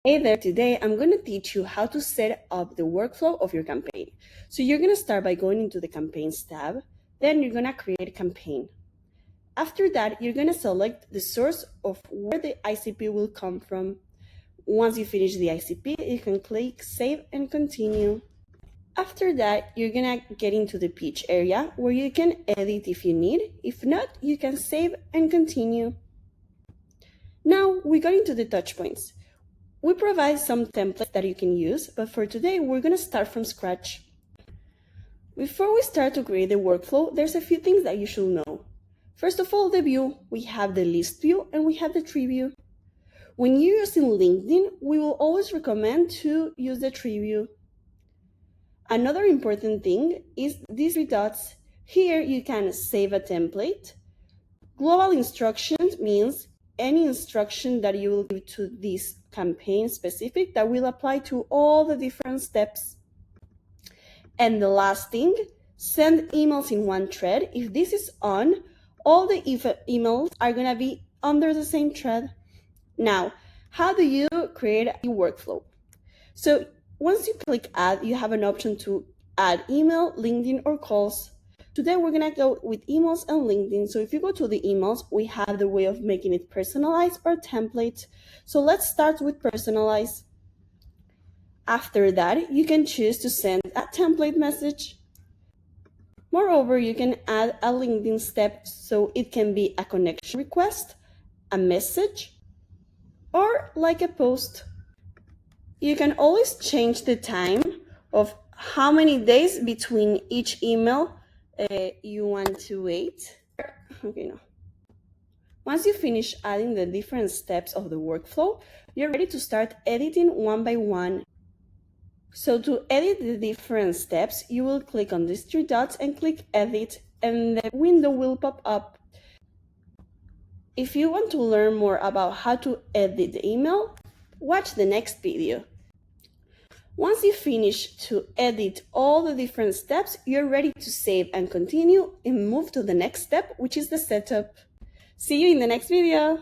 Hey there, today I'm going to teach you how to set up the workflow of your campaign. So you're going to start by going into the campaigns tab, then you're going to create a campaign. After that, you're going to select the source of where the ICP will come from. Once you finish the ICP, you can click Save and Continue. After that, you're going to get into the pitch area where you can edit if you need. If not, you can save and continue. Now we got into the touch points. We provide some templates that you can use, but for today, we're going to start from scratch. Before we start to create the workflow, there's a few things that you should know. First of all, the view. We have the list view and we have the tree view. When you're using LinkedIn, we will always recommend to use the tree view. Another important thing is these three dots. Here you can save a template. Global instructions means any instruction that you will give to this campaign specific that will apply to all the different steps. And the last thing, send emails in one thread. If this is on, all the emails are going to be under the same thread. Now, how do you create a workflow? So once you click add, you have an option to add email, LinkedIn, or calls. Today, we're going to go with emails and LinkedIn. So if you go to the emails, we have the way of making it personalized or template. So let's start with personalized. After that, you can choose to send a template message. Moreover, you can add a LinkedIn step, so it can be a connection request, a message, or like a post. You can always change the time of how many days between each email you want to wait. Okay, no. Once you finish adding the different steps of the workflow, you're ready to start editing one by one. So to edit the different steps, you will click on these three dots and click Edit, and the window will pop up. If you want to learn more about how to edit the email, watch the next video. Once you finish to edit all the different steps, you're ready to save and continue and move to the next step, which is the setup. See you in the next video.